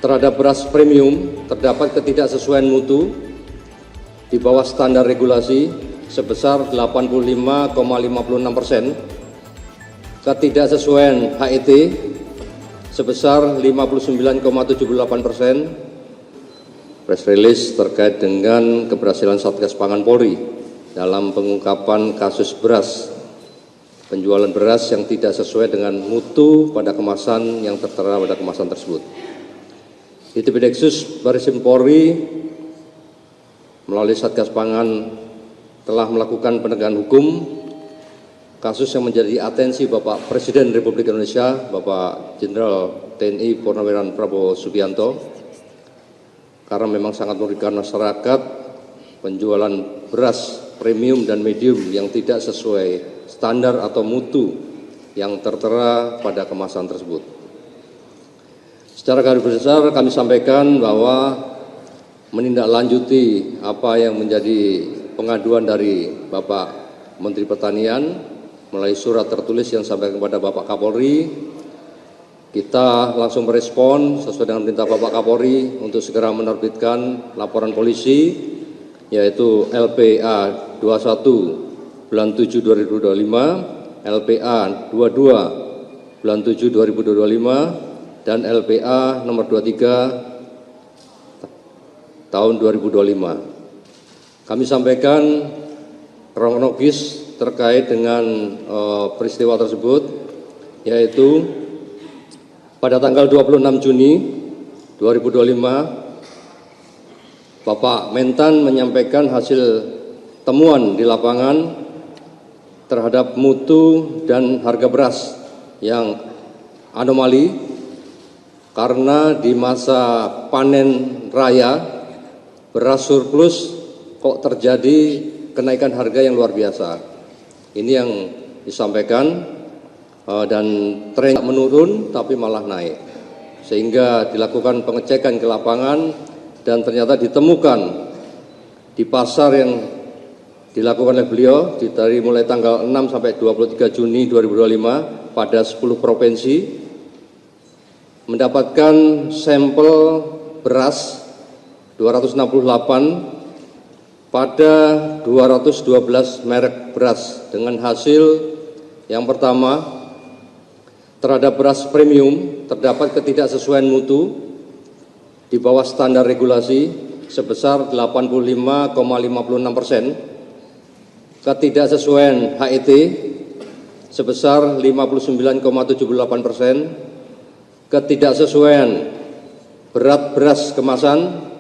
terhadap beras premium terdapat ketidaksesuaian mutu di bawah standar regulasi sebesar 85,56%, ketidaksesuaian HET sebesar 59,78%. Press release terkait dengan keberhasilan Satgas Pangan Polri dalam pengungkapan kasus beras, penjualan beras yang tidak sesuai dengan mutu pada kemasan yang tertera pada kemasan tersebut. Ditbideksus Barreskrim Polri melalui Satgas Pangan telah melakukan penegakan hukum kasus yang menjadi atensi Bapak Presiden Republik Indonesia, Bapak Jenderal TNI Purnawirawan Prabowo Subianto, karena memang sangat merugikan masyarakat penjualan beras premium dan medium yang tidak sesuai standar atau mutu yang tertera pada kemasan tersebut. Secara garis besar kami sampaikan bahwa menindaklanjuti apa yang menjadi pengaduan dari Bapak Menteri Pertanian melalui surat tertulis yang disampaikan kepada Bapak Kapolri, kita langsung merespon sesuai dengan perintah Bapak Kapolri untuk segera menerbitkan laporan polisi yaitu LPA 21 bulan 7 2025, LPA 22 bulan 7 2025, dan LPA nomor 23 tahun 2025. Kami sampaikan kronologis terkait dengan peristiwa tersebut, yaitu pada tanggal 26 Juni 2025, Bapak Mentan menyampaikan hasil temuan di lapangan terhadap mutu dan harga beras yang anomali karena di masa panen raya beras surplus kok terjadi kenaikan harga yang luar biasa. Ini yang disampaikan dan tren menurun tapi malah naik, sehingga dilakukan pengecekan ke lapangan dan ternyata ditemukan di pasar yang dilakukan oleh beliau dari mulai tanggal 6 sampai 23 Juni 2025 pada 10 provinsi mendapatkan sampel beras 268 pada 212 merek beras dengan hasil yang pertama, terhadap beras premium terdapat ketidaksesuaian mutu di bawah standar regulasi sebesar 85,56%, ketidaksesuaian HET sebesar 59,78%, ketidaksesuaian berat beras kemasan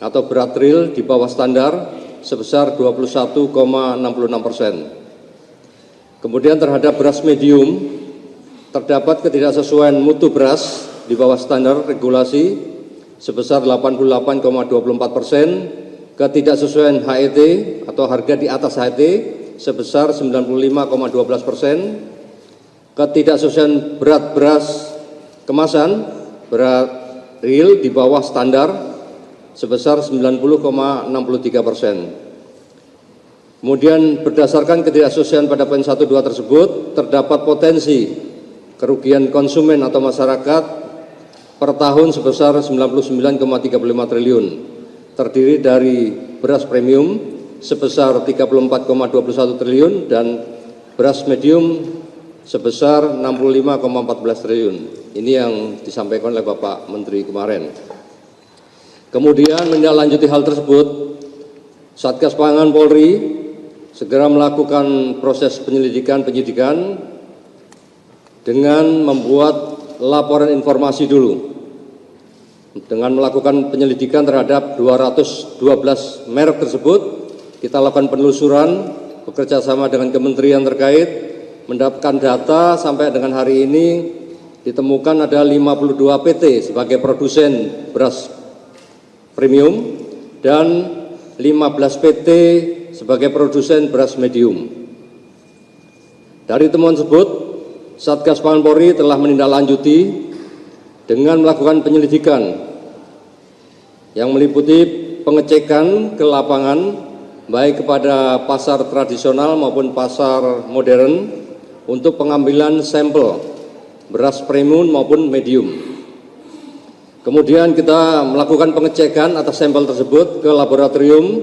atau berat real di bawah standar sebesar 21,66%. Kemudian terhadap beras medium terdapat ketidaksesuaian mutu beras di bawah standar regulasi sebesar 88,24%, ketidaksesuaian HET atau harga di atas HET sebesar 95,12%, ketidaksesuaian berat beras kemasan berat real di bawah standar sebesar 90,63%. Kemudian berdasarkan ketidaksesuaian pada poin 1, 2 tersebut, terdapat potensi kerugian konsumen atau masyarakat per tahun sebesar 99,35 triliun, terdiri dari beras premium sebesar 34,21 triliun dan beras medium sebesar 65,14 triliun. Ini yang disampaikan oleh Bapak Menteri kemarin. Kemudian menindaklanjuti hal tersebut, Satgas Pangan Polri segera melakukan proses penyidikan dengan membuat laporan informasi dulu. Dengan melakukan penyelidikan terhadap 212 merek tersebut, kita lakukan penelusuran bekerjasama dengan kementerian terkait, mendapatkan data sampai dengan hari ini ditemukan ada 52 PT sebagai produsen beras premium dan 15 PT sebagai produsen beras medium. Dari temuan tersebut, Satgas Pangan Polri telah menindaklanjuti dengan melakukan penyelidikan yang meliputi pengecekan ke lapangan baik kepada pasar tradisional maupun pasar modern untuk pengambilan sampel beras premium maupun medium. Kemudian kita melakukan pengecekan atas sampel tersebut ke laboratorium,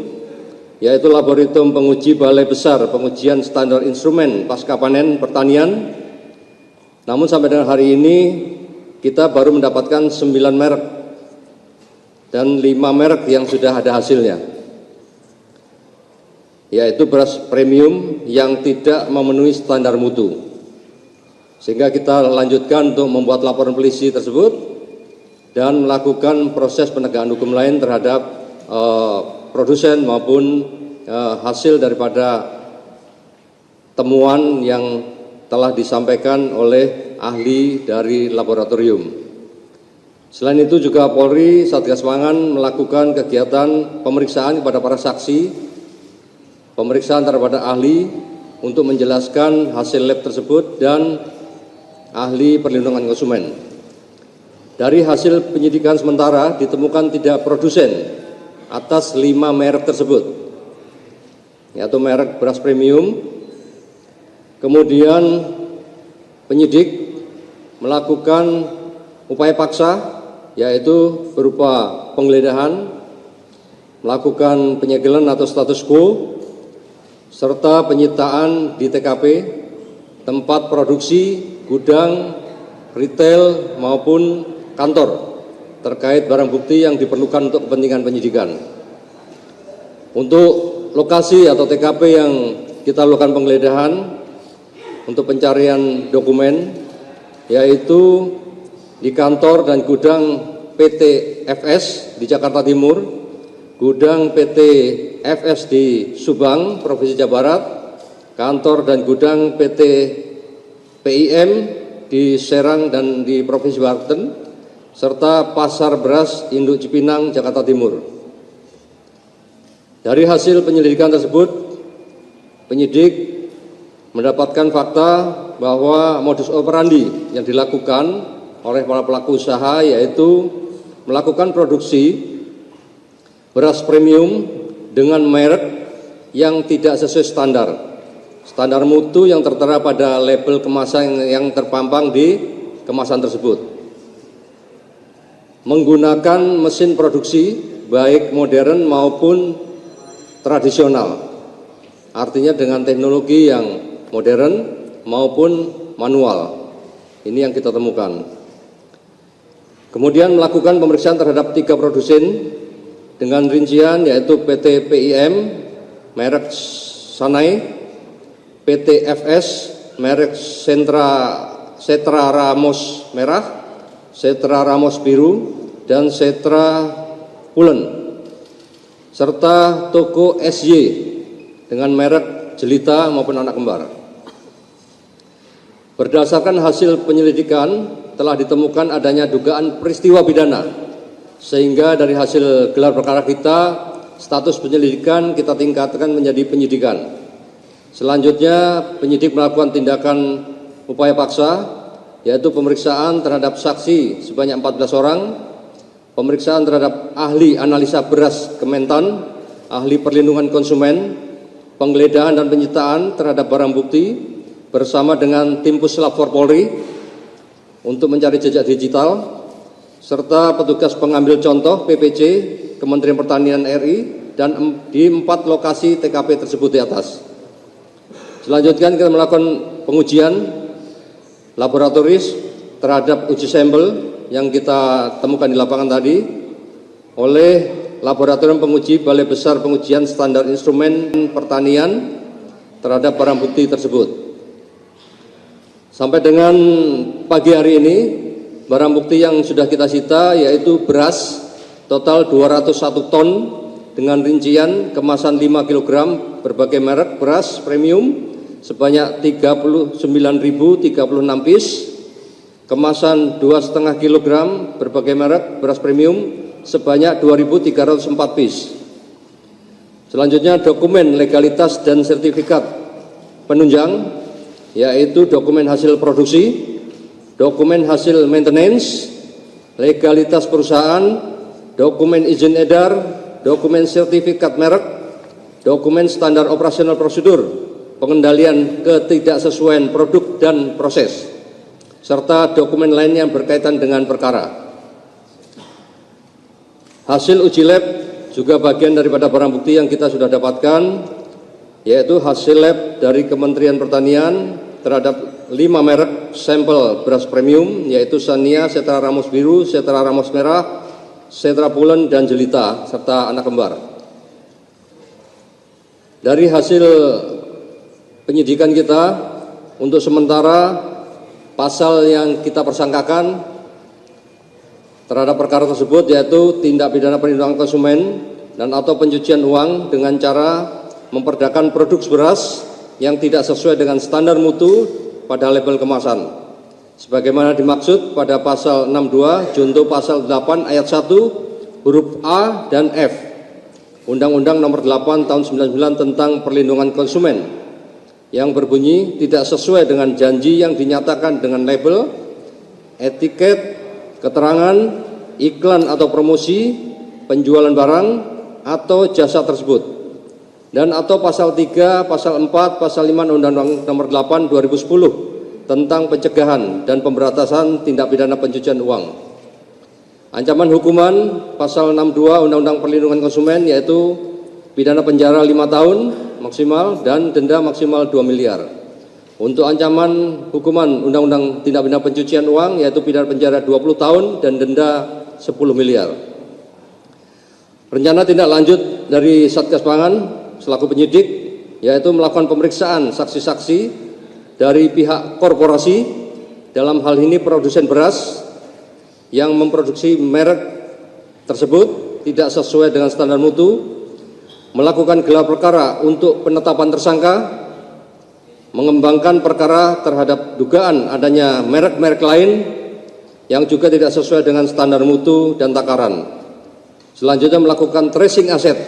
yaitu Laboratorium Penguji Balai Besar Pengujian Standar Instrumen Pasca Panen Pertanian. Namun sampai dengan hari ini kita baru mendapatkan 9 merek dan 5 merek yang sudah ada hasilnya, yaitu beras premium yang tidak memenuhi standar mutu. Sehingga kita lanjutkan untuk membuat laporan polisi tersebut dan melakukan proses penegakan hukum lain terhadap produsen maupun hasil daripada temuan yang telah disampaikan oleh ahli dari laboratorium. Selain itu juga Polri Satgas Pangan melakukan kegiatan pemeriksaan kepada para saksi, pemeriksaan terhadap ahli untuk menjelaskan hasil lab tersebut dan ahli perlindungan konsumen. Dari hasil penyidikan sementara ditemukan tidak produsen atas 5 merek tersebut, yaitu merek beras premium. Kemudian penyidik melakukan upaya paksa, yaitu berupa penggeledahan, melakukan penyegelan atau status quo, serta penyitaan di TKP, tempat produksi, gudang, retail maupun kantor terkait barang bukti yang diperlukan untuk kepentingan penyidikan. Untuk lokasi atau TKP yang kita lakukan penggeledahan untuk pencarian dokumen, yaitu di kantor dan gudang PT FS di Jakarta Timur, gudang PT FS di Subang, Provinsi Jawa Barat, kantor dan gudang PT PIM di Serang dan di Provinsi Banten, serta pasar beras induk Cipinang, Jakarta Timur. Dari hasil penyelidikan tersebut, penyidik mendapatkan fakta bahwa modus operandi yang dilakukan oleh para pelaku usaha yaitu melakukan produksi beras premium dengan merek yang tidak sesuai standar mutu yang tertera pada label kemasan yang terpampang di kemasan tersebut. Menggunakan mesin produksi baik modern maupun tradisional, artinya dengan teknologi yang modern maupun manual. Ini yang kita temukan. Kemudian melakukan pemeriksaan terhadap 3 produsen dengan rincian yaitu PT PIM merek Sanai, PT FS merek Setra Ramos Merah, Setra Ramos Biru, dan Setra Pulen, serta toko SY dengan merek Jelita maupun Anak Kembar. Berdasarkan hasil penyelidikan telah ditemukan adanya dugaan peristiwa pidana, sehingga dari hasil gelar perkara kita, status penyelidikan kita tingkatkan menjadi penyidikan. Selanjutnya penyidik melakukan tindakan upaya paksa, yaitu pemeriksaan terhadap saksi sebanyak 14 orang, pemeriksaan terhadap ahli analisa beras Kementan, ahli perlindungan konsumen, penggeledahan dan penyitaan terhadap barang bukti bersama dengan tim Puslap Polri untuk mencari jejak digital, serta petugas pengambil contoh PPC Kementerian Pertanian RI dan di 4 lokasi TKP tersebut di atas. Selanjutnya kita melakukan pengujian laboratoris terhadap uji sampel yang kita temukan di lapangan tadi oleh Laboratorium Penguji Balai Besar Pengujian Standar Instrumen Pertanian terhadap barang bukti tersebut. Sampai dengan pagi hari ini, barang bukti yang sudah kita sita yaitu beras total 201 ton dengan rincian kemasan 5 kg berbagai merek beras premium sebanyak 39.036 piece, kemasan 2,5 kg berbagai merek beras premium sebanyak 2.304 piece. Selanjutnya dokumen legalitas dan sertifikat penunjang, yaitu dokumen hasil produksi, dokumen hasil maintenance, legalitas perusahaan, dokumen izin edar, dokumen sertifikat merek, dokumen standar operasional prosedur, pengendalian ketidaksesuaian produk dan proses, serta dokumen lain yang berkaitan dengan perkara. Hasil uji lab juga bagian daripada barang bukti yang kita sudah dapatkan, yaitu hasil lab dari Kementerian Pertanian terhadap 5 merek sampel beras premium, yaitu Sania, Setra Ramos Biru, Setra Ramos Merah, Setra Pulen, dan Jelita, serta anak kembar. Dari hasil penyidikan kita, untuk sementara pasal yang kita persangkakan terhadap perkara tersebut yaitu tindak pidana perlindungan konsumen dan atau pencucian uang dengan cara memperdakan produk beras yang tidak sesuai dengan standar mutu pada label kemasan, sebagaimana dimaksud pada pasal 62 junto pasal 8 ayat 1 huruf A dan F Undang-Undang Nomor 8 Tahun 99 tentang Perlindungan Konsumen, yang berbunyi tidak sesuai dengan janji yang dinyatakan dengan label, etiket, keterangan, iklan atau promosi, penjualan barang atau jasa tersebut, dan atau pasal 3, pasal 4, pasal 5 Undang-Undang Nomor 8 2010 tentang pencegahan dan pemberantasan tindak pidana pencucian uang. Ancaman hukuman pasal 62 Undang-Undang Perlindungan Konsumen yaitu pidana penjara 5 tahun maksimal dan denda maksimal 2 miliar. Untuk ancaman hukuman Undang-Undang Tindak Pidana Pencucian Uang yaitu pidana penjara 20 tahun dan denda 10 miliar. Rencana tindak lanjut dari Satgas Pangan selaku penyidik yaitu melakukan pemeriksaan saksi-saksi dari pihak korporasi, dalam hal ini produsen beras yang memproduksi merek tersebut tidak sesuai dengan standar mutu, melakukan gelar perkara untuk penetapan tersangka, mengembangkan perkara terhadap dugaan adanya merek-merek lain yang juga tidak sesuai dengan standar mutu dan takaran. Selanjutnya melakukan tracing aset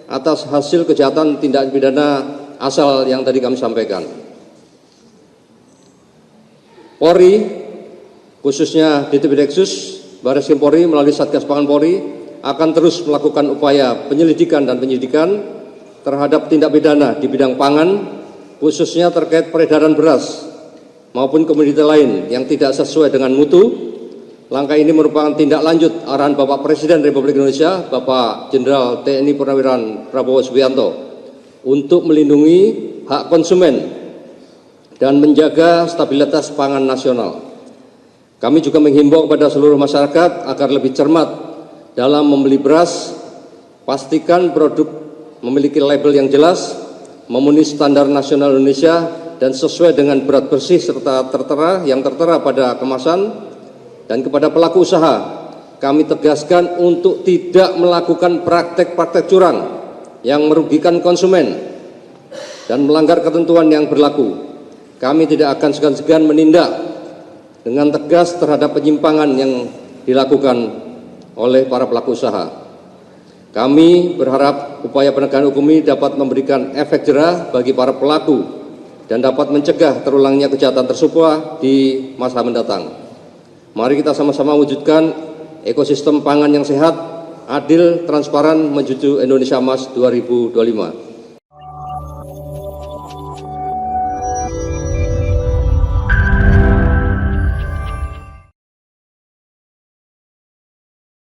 atas hasil kejahatan tindak pidana asal yang tadi kami sampaikan. Polri, khususnya Ditbideksus Barreskrim Polri melalui Satgas Pangan Polri akan terus melakukan upaya penyelidikan dan penyidikan terhadap tindak pidana di bidang pangan, khususnya terkait peredaran beras maupun komoditi lain yang tidak sesuai dengan mutu. Langkah ini merupakan tindak lanjut arahan Bapak Presiden Republik Indonesia, Bapak Jenderal TNI Purnawirawan Prabowo Subianto, untuk melindungi hak konsumen dan menjaga stabilitas pangan nasional. Kami juga menghimbau kepada seluruh masyarakat agar lebih cermat dalam membeli beras, pastikan produk memiliki label yang jelas, memenuhi standar nasional Indonesia, dan sesuai dengan berat bersih serta tertera pada kemasan. Dan kepada pelaku usaha, kami tegaskan untuk tidak melakukan praktek-praktek curang yang merugikan konsumen dan melanggar ketentuan yang berlaku. Kami tidak akan segan-segan menindak dengan tegas terhadap penyimpangan yang dilakukan oleh para pelaku usaha. Kami berharap upaya penegakan hukum ini dapat memberikan efek jerah bagi para pelaku dan dapat mencegah terulangnya kejahatan tersebut di masa mendatang. Mari kita sama-sama wujudkan ekosistem pangan yang sehat, adil, transparan menuju Indonesia Emas 2025.